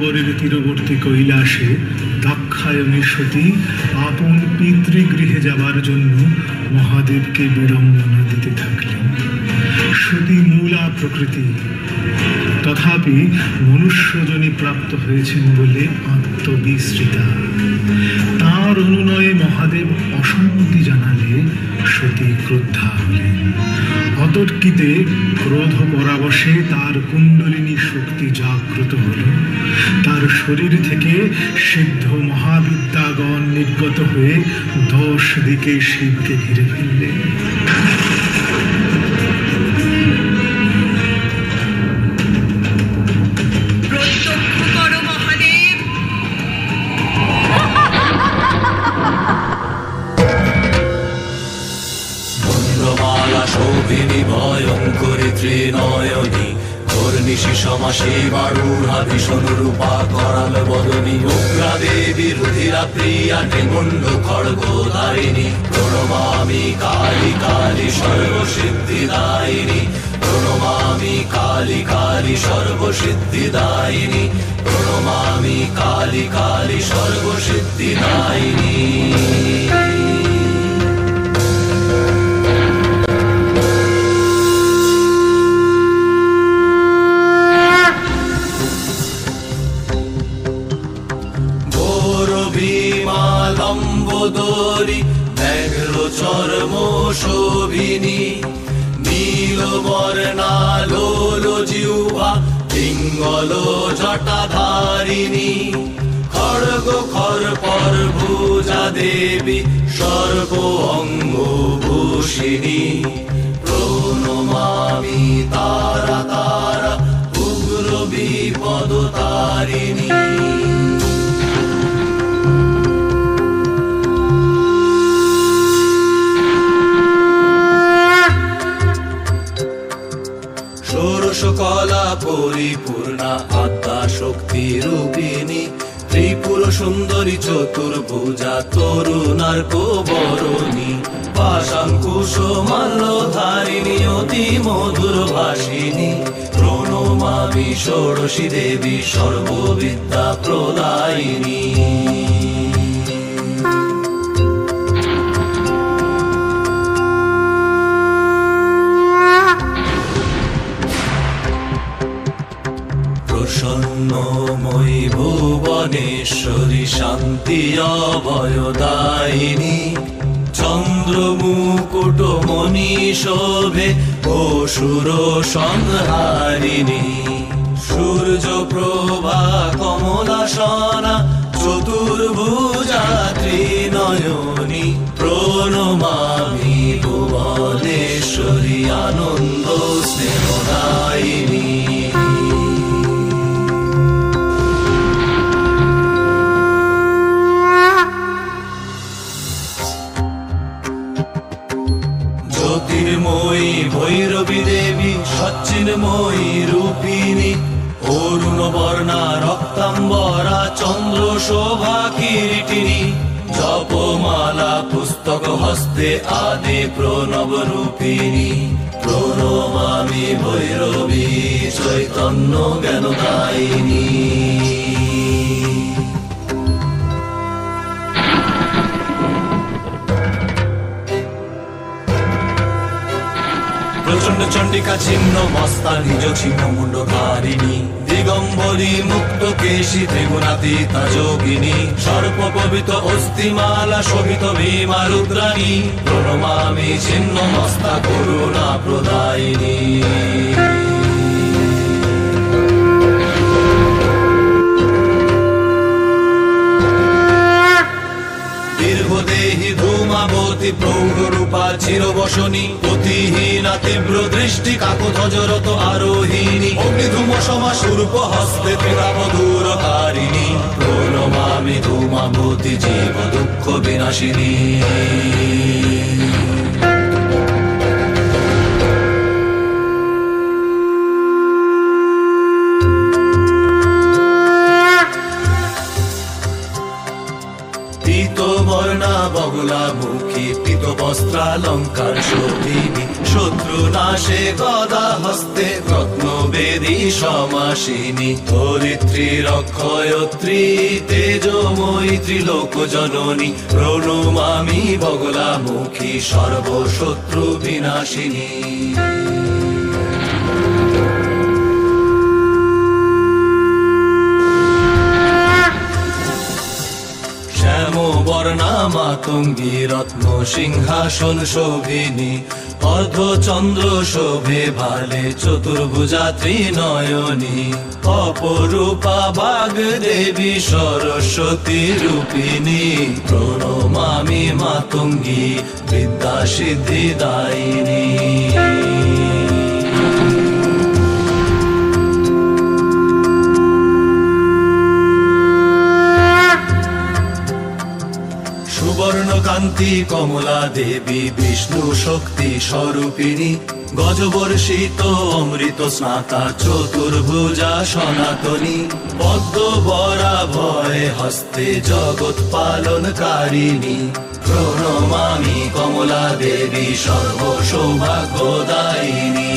সরোবরের তীরবর্তী কৈলাসে দাক্ষায়ণী সতী আপন পিতৃগৃহে যাবার জন্য মহাদেবকে বিড়ম্বনা দিতে থাকলেন। সতী মূলা প্রকৃতি, তথাপি মনুষ্যজনী প্রাপ্ত হয়েছেন বলে আত্মবিস্মৃতা। তার অনুনয়ে মহাদেব অসম্মতি জানালে সতী ক্রুদ্ধা হলেন। অতর্কিতে ক্রোধ পরাবশে তার কুণ্ডলিনী শক্তি জাগ্রত হল। তার শরীর থেকে সিদ্ধ মহাবিদ্যাগণ নির্গত হয়ে 10 দিকে শিবকে ঘিরে ফেললেন। শোভিনী ভয়ঙ্করী ত্রিনয়নী ঘোরনিশি সমাসী বারুহা ভীষণ রূপা করাল বদনী উগ্রা দেবী রুধিরা প্রিয়া ত্রিমুণ্ড খড়গধারিণী প্রণমামি কালী কালী সর্বসিদ্ধিদায়িনী প্রণমামি কালী কালী সর্বসিদ্ধিদায়িনী প্রণমামি কালী কালী সর্বসিদ্ধিদায়িনী। লম্বোদরী ব্যাঘ্র চর্ম শোভিনী নীলবর্ণা লোল জিহ্বা পিঙ্গল জটাধারিণী খড়গ খরপর ভুজা দেবী সর্ব অঙ্গ ভূষিণী প্রণমামি তারা তারা উগ্র বিপদ তারিণী। কলা পরিপূর্ণা আত্মা শক্তি রূপিণী ত্রিপুর সুন্দরী চতুর্ভুজা তরুণার কোবরণী পাশাঙ্কুশ মাল্যধারিণী অতি মধুর ভাষিণী প্রণমামি ষোড়শী দেবী সর্ববিদ্যা প্রদায়িনী। প্রসন্নময়ী ভুবনেশ্বরী শান্তি অভয়দায়িনী চন্দ্রমুকুট মণি শোভে অসুর সংহারিণী সূর্য প্রভা কমলাসনা চতুর্ভুজা ত্রিনয়নী প্রণমামি ভুবনেশ্বরী আনন্দ স্নেহদায়িনী। জ্যোতির্ময়ী ভৈরবী দেবী সচ্চিন্ময়ী রূপিণী অরুণ বর্ণা রক্তাম্বরা চন্দ্র শোভা কিরীটিনী জপমালা পুস্তক হস্তে আদি প্রণব রূপিণী প্রণমামি ভৈরবী চৈতন্য জ্ঞানদায়িনী। প্রচন্ড চণ্ডিকা ছিন্ন মস্তা নিজ ছিন্ন মুন্ডধারিণী দিগম্বরী মুক্ত কেশী ত্রিগুণাতীতা যোগিনী সর্বপবিত অস্থিমালা শোভিত ভীমা রুদ্রাণী প্রণমামি ছিন্ন মস্তা করুণা প্রদায়িনী। দীর্ঘদেহী ধূমাবতী প্রৌঢ় রূপা চিরবসনী অতিহীনা তীব্র দৃষ্টি কাকধ্বজরত আরোহিণী অগ্নিধূম সমা স্বরূপ হস্তে ত্রিকাবধূরকারিণী প্রণমামি ধূমাবতী জীব দুঃখ বিনাশিনী। বগলা মুখী পিত অস্ত্রালঙ্কার শোভিনী, শত্রু নাশে গদা হস্তে রত্নবেদী সমাসিনী, ধরিত্রী রক্ষয়ত্রী তেজময়ী ত্রিলোক জননী, প্রণমামি বগলামুখী সর্বশত্রু বিনাশিনী। বর্ণা মাতঙ্গী রত্ন সিংহাসন শোভিনী, অর্ধচন্দ্র শোভে ভালে চতুর্ভুজা ত্রিনয়নী, অপরূপা বাগ দেবী সরস্বতী রূপিণী, প্রণমামি মাতঙ্গী বিদ্যা সিদ্ধি দায়িনী। সুবর্ণকান্তি কমলা দেবী বিষ্ণু শক্তি স্বরূপিণী, গজবর্ষিত অমৃত স্নাতা চতুর্ভুজা সনাতনী, পদ্ম বরা ভয় হস্তে জগৎ পালনকারিণী, প্রণমামি কমলা দেবী সর্বসৌভাগ্যদায়িনী।